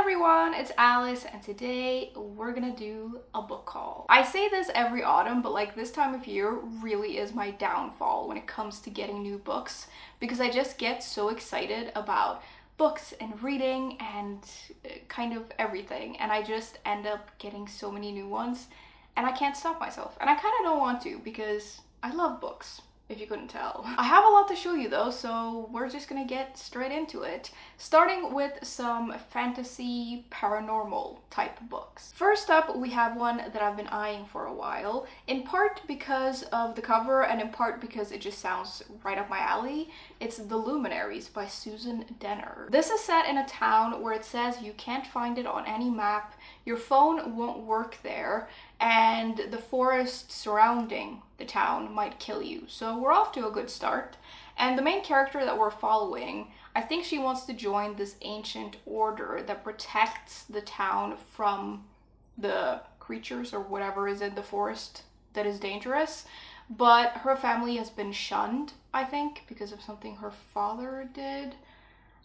everyone, it's Alice, and today we're gonna do a book haul. I say this every autumn, but like this time of year really is my downfall when it comes to getting new books because I just get so excited about books and reading and kind of everything, and I just end up getting so many new ones and I can't stop myself. And I kind of don't want to because I love books, if you couldn't tell. I have a lot to show you though, so we're just gonna get straight into it. Starting with some fantasy paranormal type books. First up, we have one that I've been eyeing for a while, in part because of the cover and in part because it just sounds right up my alley. It's The Luminaries by Susan Dennard. This is set in a town where it says you can't find it on any map, your phone won't work there, and the forest surrounding the town might kill you. So we're off to a good start. And the main character that we're following, I think she wants to join this ancient order that protects the town from the creatures or whatever is in the forest that is dangerous. But her family has been shunned, I think, because of something her father did.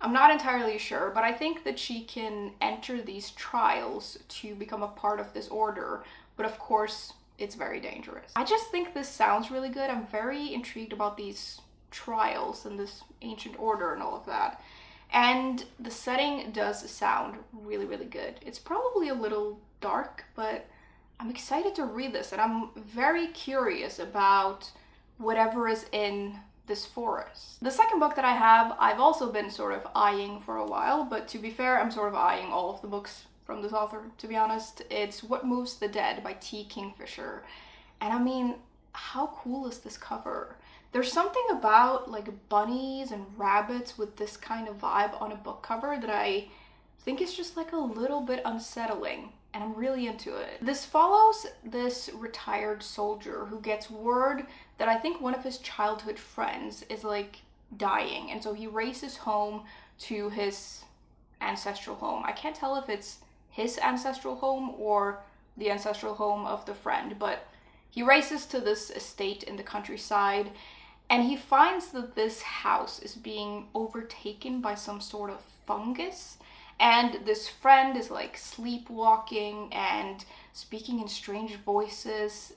I'm not entirely sure, but I think that she can enter these trials to become a part of this order. But of course, it's very dangerous. I just think this sounds really good. I'm very intrigued about these trials and this ancient order and all of that. And the setting does sound really, really good. It's probably a little dark, but I'm excited to read this and I'm very curious about whatever is in this forest. The second book that I have, I've also been sort of eyeing for a while, but to be fair, I'm sort of eyeing all of the books from this author, to be honest. It's What Moves the Dead by T. Kingfisher. And I mean, how cool is this cover? There's something about like bunnies and rabbits with this kind of vibe on a book cover that I think is just like a little bit unsettling, and I'm really into it. This follows this retired soldier who gets word that I think one of his childhood friends is like dying, and so he races home to his ancestral home. I can't tell if it's his ancestral home or the ancestral home of the friend, but he races to this estate in the countryside and he finds that this house is being overtaken by some sort of fungus, and this friend is like sleepwalking and speaking in strange voices,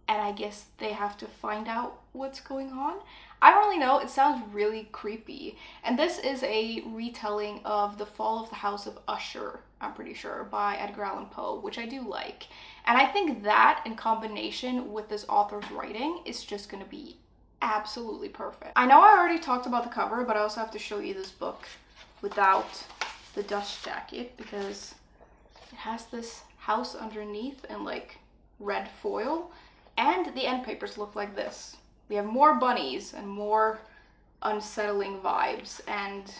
and I guess they have to find out what's going on. I don't really know, it sounds really creepy. And this is a retelling of The Fall of the House of Usher, I'm pretty sure, by Edgar Allan Poe, which I do like. And I think that in combination with this author's writing is just gonna be absolutely perfect. I know I already talked about the cover, but I also have to show you this book without the dust jacket because it has this house underneath in like red foil, and the end papers look like this. We have more bunnies and more unsettling vibes, and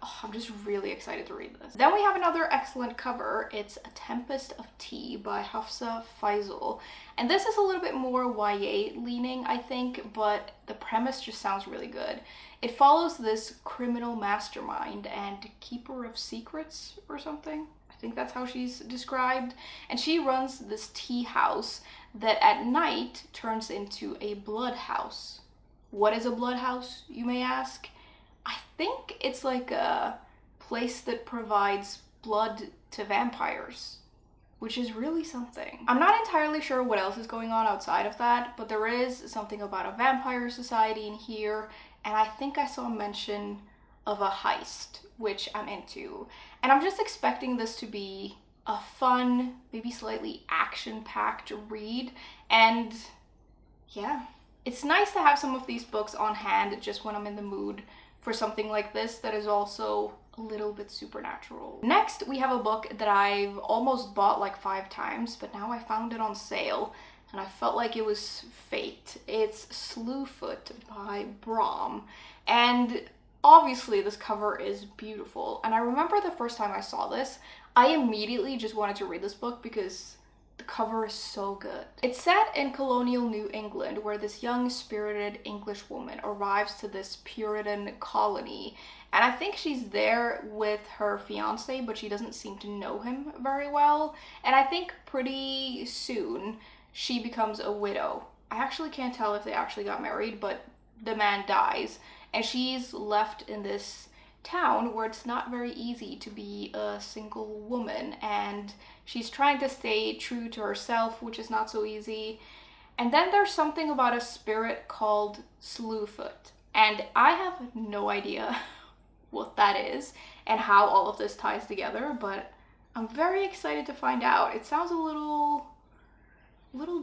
I'm just really excited to read this. Then we have another excellent cover. It's A Tempest of Tea by Hafsah Faizal. And this is a little bit more YA leaning, I think, but the premise just sounds really good. It follows this criminal mastermind and keeper of secrets or something. I think that's how she's described. And she runs this tea house that at night turns into a blood house. What is a blood house, you may ask? I think it's like a place that provides blood to vampires, which is really something. I'm not entirely sure what else is going on outside of that, but there is something about a vampire society in here, and I think I saw mention of a heist, which I'm into. And I'm just expecting this to be a fun, maybe slightly action-packed read, and yeah. It's nice to have some of these books on hand just when I'm in the mood for something like this that is also a little bit supernatural. Next, we have a book that I've almost bought like 5 times, but now I found it on sale and I felt like it was fate. It's Slewfoot by Brom, and obviously this cover is beautiful. And I remember the first time I saw this, I immediately just wanted to read this book because the cover is so good. It's set in colonial New England where this young spirited English woman arrives to this Puritan colony, and I think she's there with her fiance, but she doesn't seem to know him very well, and I think pretty soon she becomes a widow. I actually can't tell if they actually got married, but the man dies and she's left in this town where it's not very easy to be a single woman, and she's trying to stay true to herself, which is not so easy. And then there's something about a spirit called Slewfoot, and I have no idea what that is and how all of this ties together, but I'm very excited to find out. It sounds a little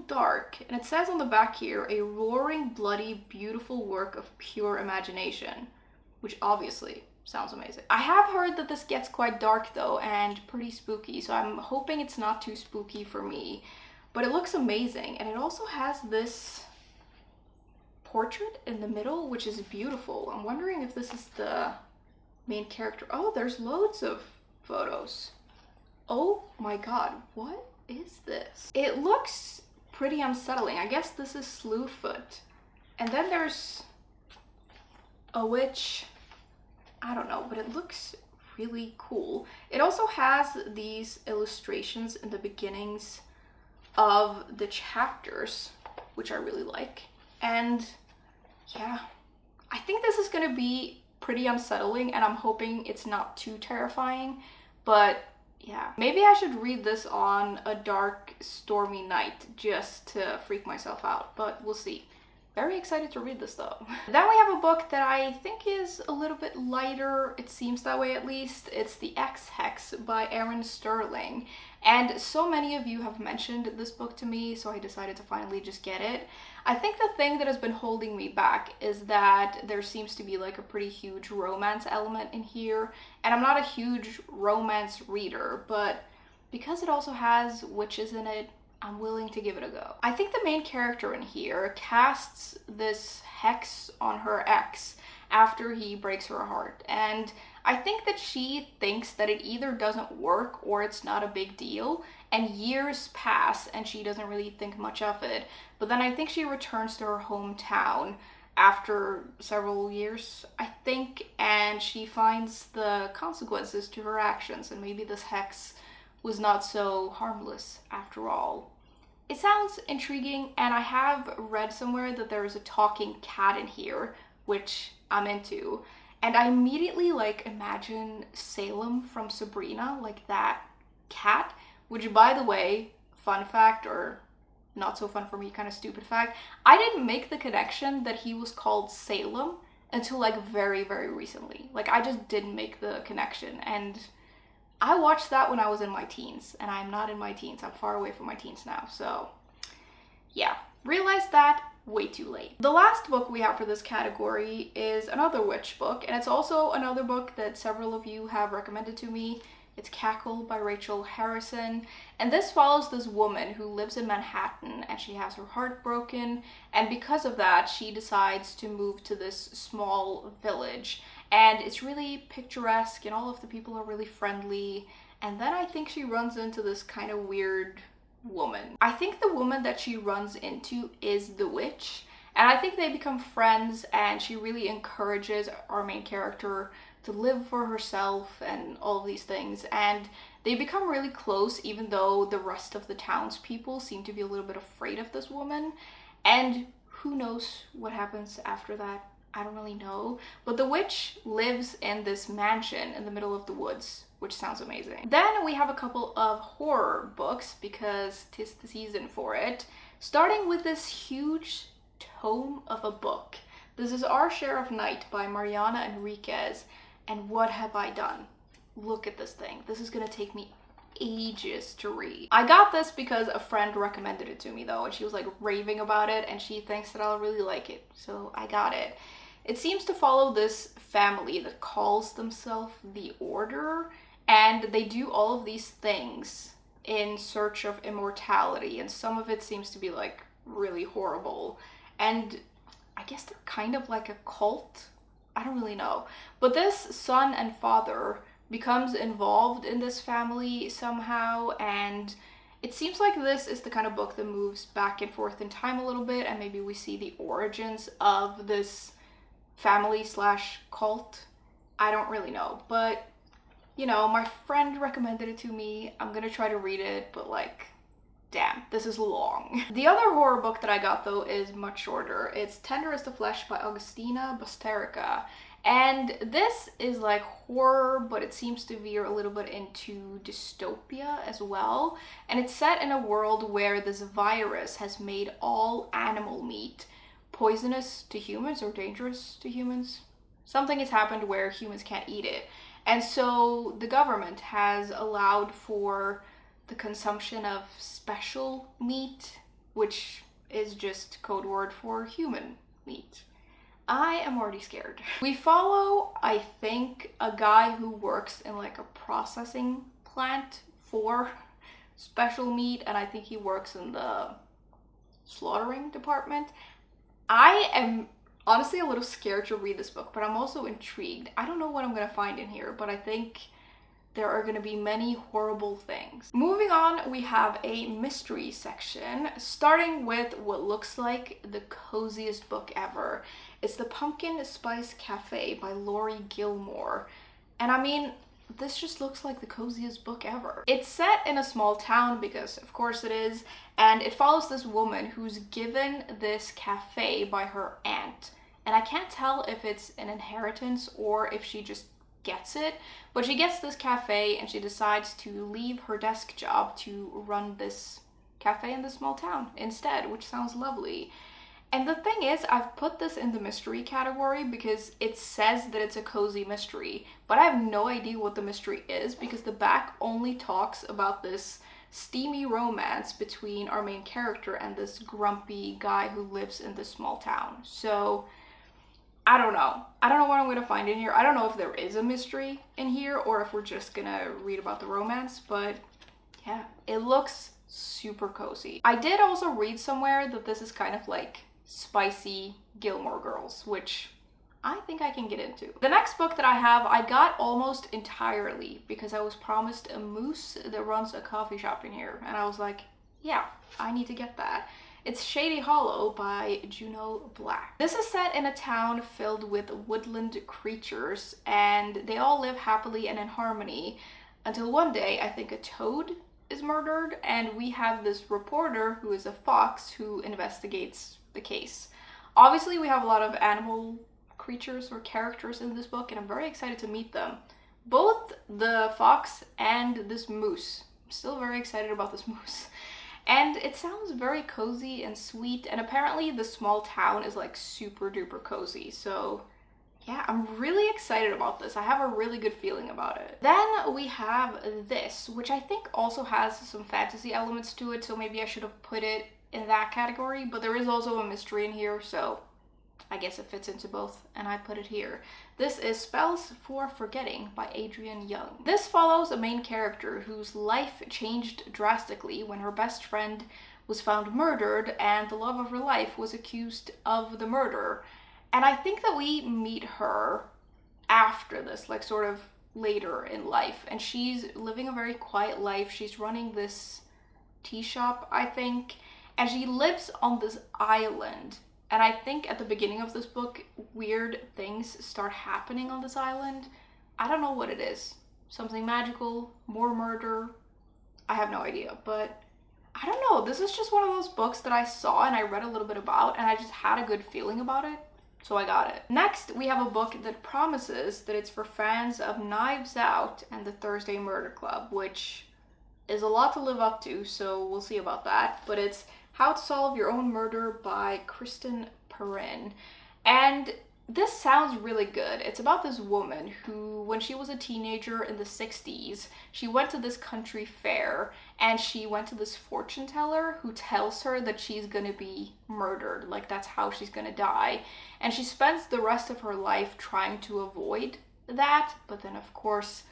dark, and it says on the back here, a roaring, bloody, beautiful work of pure imagination, which obviously sounds amazing. I have heard that this gets quite dark though, and pretty spooky, so I'm hoping it's not too spooky for me, but it looks amazing. And it also has this portrait in the middle, which is beautiful. I'm wondering if this is the main character. Oh, there's loads of photos. Oh my god, what is this? It looks pretty unsettling. I guess this is Slewfoot. And then there's a witch. I don't know, but it looks really cool. It also has these illustrations in the beginnings of the chapters, which I really like. And yeah, I think this is gonna be pretty unsettling, and I'm hoping it's not too terrifying, but yeah, maybe I should read this on a dark, stormy night just to freak myself out, but we'll see. Very excited to read this though. Then we have a book that I think is a little bit lighter, it seems that way at least. It's the Ex Hex by Erin Sterling. And so many of you have mentioned this book to me, so I decided to finally just get it. I think the thing that has been holding me back is that there seems to be like a pretty huge romance element in here. And I'm not a huge romance reader, but because it also has witches in it, I'm willing to give it a go. I think the main character in here casts this hex on her ex after he breaks her heart, and I think that she thinks that it either doesn't work or it's not a big deal, and years pass and she doesn't really think much of it. But then I think she returns to her hometown after several years, I think, and she finds the consequences to her actions, and maybe this hex was not so harmless after all. It sounds intriguing, and I have read somewhere that there is a talking cat in here, which I'm into. And I immediately imagine Salem from Sabrina, like that cat, which, by the way, fun fact, or not so fun for me, kind of stupid fact, I didn't make the connection that he was called Salem until very, very recently. I just didn't make the connection, and I watched that when I was in my teens, and I'm not in my teens. I'm far away from my teens now, so yeah, realized that way too late. The last book we have for this category is another witch book, and it's also another book that several of you have recommended to me. It's Cackle by Rachel Harrison, and this follows this woman who lives in Manhattan, and she has her heart broken, and because of that she decides to move to this small village, and it's really picturesque and all of the people are really friendly. And then I think she runs into this kind of weird woman. I think the woman that she runs into is the witch, and I think they become friends, and she really encourages our main character to live for herself and all of these things, and they become really close, even though the rest of the townspeople seem to be a little bit afraid of this woman. And who knows what happens after that? I don't really know, but the witch lives in this mansion in the middle of the woods, which sounds amazing. Then we have a couple of horror books, because 'tis the season for it, starting with this huge tome of a book. This is Our Share of Night by Mariana Enríquez, and what have I done? Look at this thing. This is gonna take me ages to read. I got this because a friend recommended it to me though, and she was raving about it, and she thinks that I'll really like it, so I got it. It seems to follow this family that calls themselves the Order, and they do all of these things in search of immortality, and some of it seems to be really horrible, and I guess they're kind of like a cult. I don't really know, but this son and father becomes involved in this family somehow, and it seems like this is the kind of book that moves back and forth in time a little bit, and maybe we see the origins of this family slash cult. I don't really know, but you know, my friend recommended it to me. I'm gonna try to read it, but damn, this is long. The other horror book that I got though is much shorter. It's Tender as the Flesh by Augustina Bazterrica, And this is like horror, but it seems to veer a little bit into dystopia as well. And it's set in a world where this virus has made all animal meat poisonous to humans or dangerous to humans. Something has happened where humans can't eat it. And so the government has allowed for the consumption of special meat, which is just code word for human meat. I am already scared. We follow, I think, a guy who works in like a processing plant for special meat, and I think he works in the slaughtering department. I am honestly a little scared to read this book, but I'm also intrigued. I don't know what I'm gonna find in here, but I think there are gonna be many horrible things. Moving on, we have a mystery section, starting with what looks like the coziest book ever. It's The Pumpkin Spice Cafe by Laurie Gilmore. And I mean, this just looks like the coziest book ever. It's set in a small town because of course it is, and it follows this woman who's given this cafe by her aunt. And I can't tell if it's an inheritance or if she just gets it, but she gets this cafe and she decides to leave her desk job to run this cafe in this small town instead, which sounds lovely. And the thing is, I've put this in the mystery category because it says that it's a cozy mystery, but I have no idea what the mystery is because the back only talks about this steamy romance between our main character and this grumpy guy who lives in this small town. So I don't know. I don't know what I'm going to find in here. I don't know if there is a mystery in here or if we're just going to read about the romance, but yeah, it looks super cozy. I did also read somewhere that this is kind of like spicy Gilmore Girls, which I think I can get into. The next book that I have, I got almost entirely because I was promised a moose that runs a coffee shop in here. And I was like, yeah, I need to get that. It's Shady Hollow by Juneau Black. This is set in a town filled with woodland creatures, and they all live happily and in harmony until one day, I think a toad is murdered, and we have this reporter who is a fox who investigates the case. Obviously, we have a lot of animal creatures or characters in this book, and I'm very excited to meet them. Both the fox and this moose. I'm still very excited about this moose. And it sounds very cozy and sweet, and apparently the small town is like super duper cozy. So yeah, I'm really excited about this. I have a really good feeling about it. Then we have this, which I think also has some fantasy elements to it, so maybe I should have put it in that category, but there is also a mystery in here, so I guess it fits into both, and I put it here. This is Spells for Forgetting by Adrienne Young. This follows a main character whose life changed drastically when her best friend was found murdered and the love of her life was accused of the murder. And I think that we meet her after this, like sort of later in life, and she's living a very quiet life. She's running this tea shop, I think, and she lives on this island. And I think at the beginning of this book, weird things start happening on this island. I don't know what it is. Something magical, more murder. I have no idea, but I don't know. This is just one of those books that I saw and I read a little bit about, and I just had a good feeling about it, so I got it. Next, we have a book that promises that it's for fans of Knives Out and the Thursday Murder Club, which is a lot to live up to, so we'll see about that. But it's How to Solve Your Own Murder by Kristen Perrin. And this sounds really good. It's about this woman who, when she was a teenager in the 60s, she went to this country fair and she went to this fortune teller who tells her that she's gonna be murdered, like that's how she's gonna die. And she spends the rest of her life trying to avoid that, but then of course,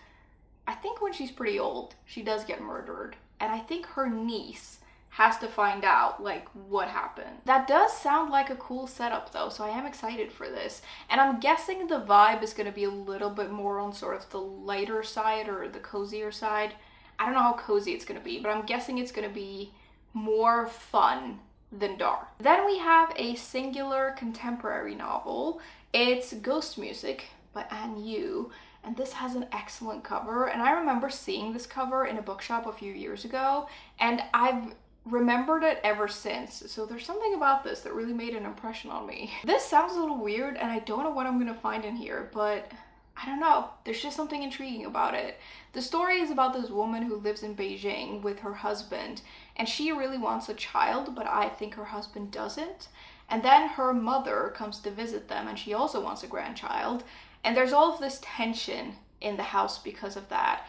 I think when she's pretty old, she does get murdered. And I think her niece has to find out like what happened. That does sound like a cool setup though, so I am excited for this. And I'm guessing the vibe is going to be a little bit more on sort of the lighter side or the cozier side. I don't know how cozy it's going to be, but I'm guessing it's going to be more fun than dark. Then we have a singular contemporary novel. It's Ghost Music by Anne Yu. And this has an excellent cover, and I remember seeing this cover in a bookshop a few years ago, and I've remembered it ever since. So there's something about this that really made an impression on me. This sounds a little weird and I don't know what I'm gonna find in here, but I don't know. There's just something intriguing about it. The story is about this woman who lives in Beijing with her husband, and she really wants a child, but I think her husband doesn't. And then her mother comes to visit them and she also wants a grandchild. And there's all of this tension in the house because of that.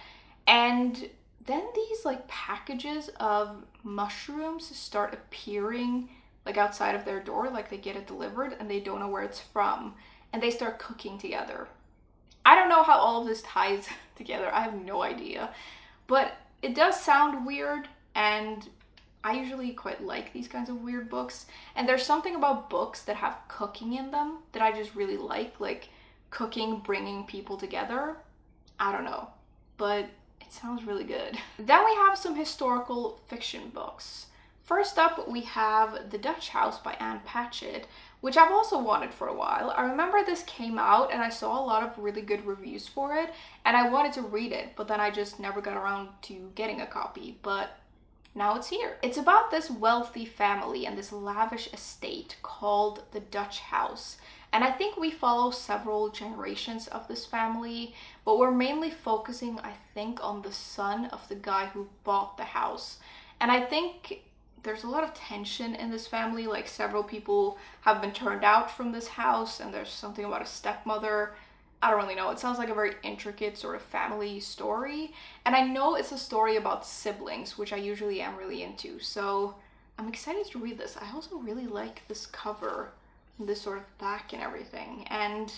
And then these like packages of mushrooms start appearing like outside of their door, like they get it delivered and they don't know where it's from. And they start cooking together. I don't know how all of this ties together. I have no idea. But it does sound weird, and I usually quite like these kinds of weird books. And there's something about books that have cooking in them that I just really like cooking bringing people together. I don't know, but it sounds really good. Then we have some historical fiction books. First up, we have The Dutch House by Anne Patchett, which I've also wanted for a while. I remember this came out and I saw a lot of really good reviews for it, and I wanted to read it, but then I just never got around to getting a copy, but now it's here. It's about this wealthy family and this lavish estate called the Dutch House. And I think we follow several generations of this family, but we're mainly focusing, I think, on the son of the guy who bought the house. And I think there's a lot of tension in this family, like several people have been turned out from this house, and there's something about a stepmother. I don't really know. It sounds like a very intricate sort of family story. And I know it's a story about siblings, which I usually am really into. So I'm excited to read this. I also really like this cover, this sort of back and everything. And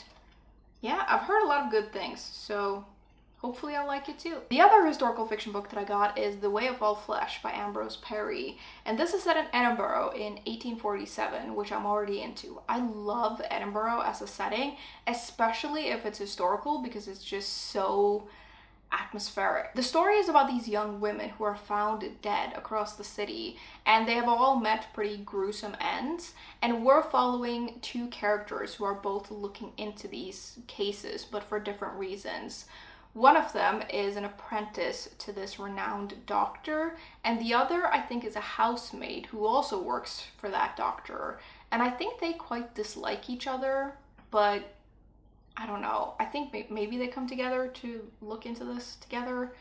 yeah, I've heard a lot of good things. So hopefully I'll like it too. The other historical fiction book that I got is The Way of All Flesh by Ambrose Parry. And this is set in Edinburgh in 1847, which I'm already into. I love Edinburgh as a setting, especially if it's historical, because it's just so atmospheric. The story is about these young women who are found dead across the city, and they have all met pretty gruesome ends, and we're following two characters who are both looking into these cases, but for different reasons. One of them is an apprentice to this renowned doctor, and the other, I think, is a housemaid who also works for that doctor. And I think they quite dislike each other, but I don't know. I think maybe they come together to look into this together.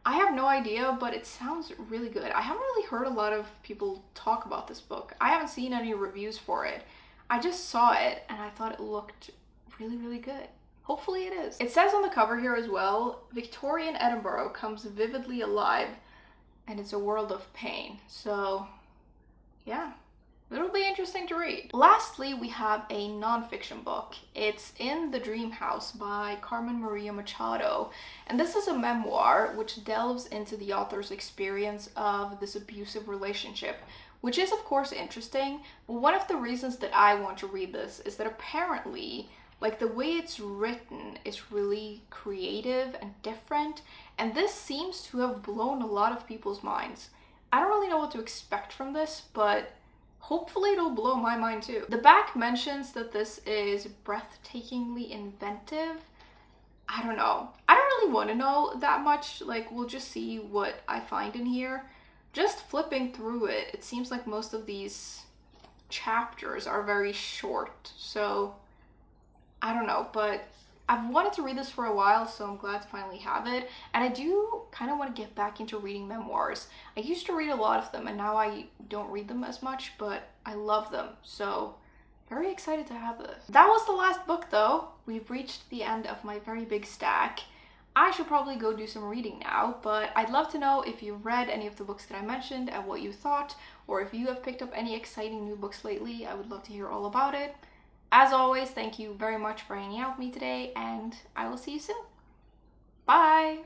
I have no idea, but it sounds really good. I haven't really heard a lot of people talk about this book. I haven't seen any reviews for it. I just saw it and I thought it looked really, really good. Hopefully it is. It says on the cover here as well, Victorian Edinburgh comes vividly alive and it's a world of pain. So yeah, it'll be interesting to read. Lastly, we have a nonfiction book. It's In the Dream House by Carmen Maria Machado. And this is a memoir which delves into the author's experience of this abusive relationship, which is of course interesting. But one of the reasons that I want to read this is that apparently, like, the way it's written is really creative and different, and this seems to have blown a lot of people's minds. I don't really know what to expect from this, but hopefully it'll blow my mind too. The back mentions that this is breathtakingly inventive. I don't know. I don't really want to know that much. Like, we'll just see what I find in here. Just flipping through it, it seems like most of these chapters are very short, so I don't know, but I've wanted to read this for a while, so I'm glad to finally have it. And I do kind of want to get back into reading memoirs. I used to read a lot of them, and now I don't read them as much, but I love them. So very excited to have this. That was the last book, though. We've reached the end of my very big stack. I should probably go do some reading now, but I'd love to know if you've read any of the books that I mentioned and what you thought, or if you have picked up any exciting new books lately. I would love to hear all about it. As always, thank you very much for hanging out with me today, and I will see you soon. Bye!